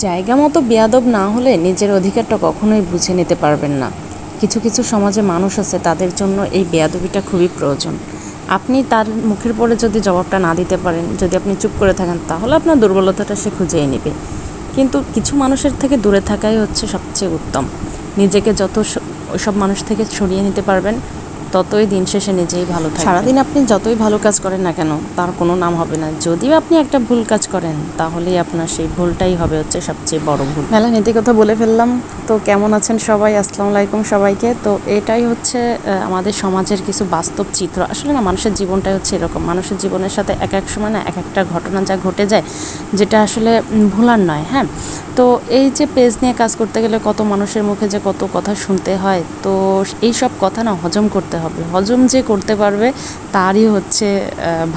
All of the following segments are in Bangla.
জায়গা মতো বেয়াদব না হলে নিজের অধিকারটা কখনোই বুঝে নিতে পারবেন না। কিছু কিছু সমাজে মানুষ আছে, তাদের জন্য এই বেয়াদবিটা খুবই প্রয়োজন। আপনি তার মুখের পরে যদি জবাবটা না দিতে পারেন, যদি আপনি চুপ করে থাকেন, তাহলে আপনার দুর্বলতাটা সে খুঁজেই নেবে। কিন্তু কিছু মানুষের থেকে দূরে থাকাই হচ্ছে সবচেয়ে উত্তম। নিজেকে যত ওইসব মানুষ থেকে সরিয়ে নিতে পারবেন, ততই দিন শেষে নিজেই ভালো থাকবেন। সারাদিন আপনি যতই ভালো কাজ করেন না কেন, তার কোনো নাম হবে না। যদিও আপনি একটা ভুল কাজ করেন, তাহলেই আপনার সেই ভুলটাই হবে হচ্ছে সবচেয়ে বড় ভুল। মেলা নীতি কথা বলে ফেললাম। তো কেমন আছেন সবাই? আসসালামু আলাইকুম সবাইকে। তো এটাই হচ্ছে আমাদের সমাজের কিছু বাস্তব চিত্র। আসলে না, মানুষের জীবনটাই হচ্ছে এরকম। মানুষের জীবনের সাথে এক এক সময় না এক একটা ঘটনা যা ঘটে যায়, যেটা আসলে ভুলার নয়। হ্যাঁ, তো এই যে পেজ নিয়ে কাজ করতে গেলে কত মানুষের মুখে যে কত কথা শুনতে হয়, তো এই সব কথা না হজম করতে হবে। হজম যে করতে পারবে, তারই হচ্ছে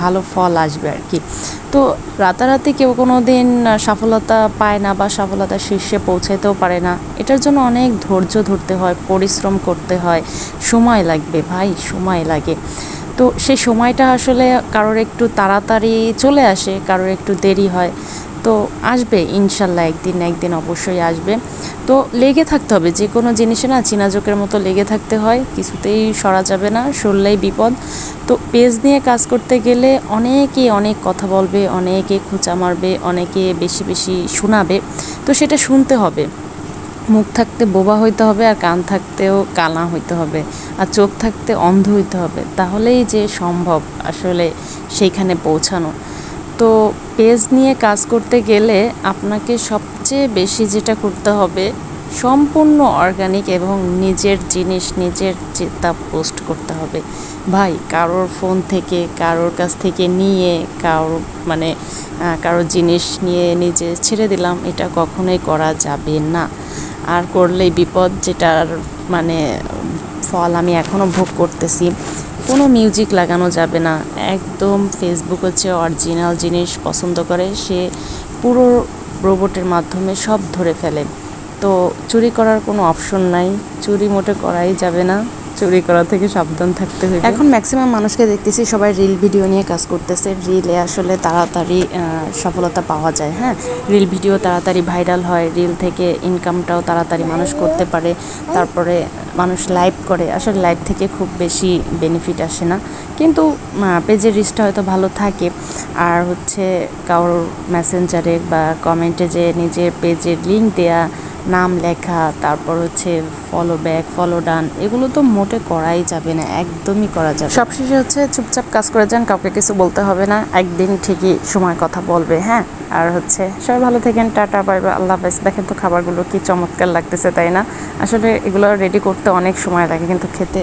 ভালো ফল আসবে আর কি। তো রাতারাতি কেউ কোনো দিন সফলতা পায় না বা সফলতার শীর্ষে পৌঁছাইতেও পারে না। এটার জন্য অনেক ধৈর্য ধরতে হয়, পরিশ্রম করতে হয়, সময় লাগবে ভাই, সময় লাগে। তো সেই সময়টা আসলে কারোর একটু তাড়াতাড়ি চলে আসে, কারোর একটু দেরি হয়। তো আসবে ইনশাল্লাহ, একদিন অবশ্যই আসবে। তো লেগে থাকতে হবে, যে কোনো জিনিসে না চিনাজোকের মতো লেগে থাকতে হয়, কিছুতেই সরা যাবে না, সরলেই বিপদ। তো পেজ নিয়ে কাজ করতে গেলে অনেকে অনেক কথা বলবে, অনেকে খোঁচা মারবে, অনেকে বেশি বেশি শোনাবে। তো সেটা শুনতে হবে। মুখ থাকতে বোবা হইতে হবে, আর কান থাকতেও কানা হইতে হবে, আর চোখ থাকতে অন্ধ হইতে হবে। তাহলেই যে সম্ভব আসলে সেইখানে পৌঁছানো। তো পেজ নিয়ে কাজ করতে গেলে আপনাকে সবচেয়ে বেশি যেটা করতে হবে, সম্পূর্ণ অর্গানিক এবং নিজের জিনিস নিজের তা পোস্ট করতে হবে ভাই। কারোর ফোন থেকে, কারোর কাছ থেকে নিয়ে, কারোর জিনিস নিয়ে নিজে ছেড়ে দিলাম, এটা কখনোই করা যাবে না। আর করলেই বিপদ, যেটার ফল আমি এখনও ভোগ করতেছি। কোনো মিউজিক লাগানো যাবে না একদম। ফেসবুক হচ্ছে অরিজিনাল জিনিস পছন্দ করে, সে পুরো রোবটের মাধ্যমে সব ধরে ফেলে। তো চুরি করার কোনো অপশন নাই, চুরি মোটে করাই যাবে না, চুরি করা থেকে সাবধান থাকতে হবে। এখন ম্যাক্সিমাম মানুষকে দেখতেছি সবাই রিল ভিডিও নিয়ে কাজ করতেছে। রিলে আসলে তাড়াতাড়ি সফলতা পাওয়া যায়। হ্যাঁ, রিল ভিডিও তাড়াতাড়ি ভাইরাল হয়, রিল থেকে ইনকামটাও তাড়াতাড়ি মানুষ করতে পারে। তারপরে মানুষ লাইভ করে, আসলে লাইভ থেকে খুব বেশি বেনিফিট আসে না, কিন্তু পেজের রিচটা হয়তো ভালো থাকে। আর হচ্ছে কারোর মেসেঞ্জারে বা কমেন্টে যে নিজের পেজের লিঙ্ক দেয়া, নাম লেখা, তারপর হচ্ছে ফলো ব্যাক, ফলো ডান, এগুলো তো মোটে করাই যাবে না, একদমই করা যাবে। সবশেষে হচ্ছে চুপচাপ কাজ করে যান, কাউকে কিছু বলতে হবে না। একদিন ঠিকই সময় কথা বলবে। হ্যাঁ, আর হচ্ছে সবাই ভালো থাকেন, টাটা, বাই বাই, আল্লাহ হাফেজ। দেখেন তো খাবারগুলো কি চমৎকার লাগতেছে, তাই না? আসলে এগুলো রেডি করতে অনেক সময় লাগে, কিন্তু খেতে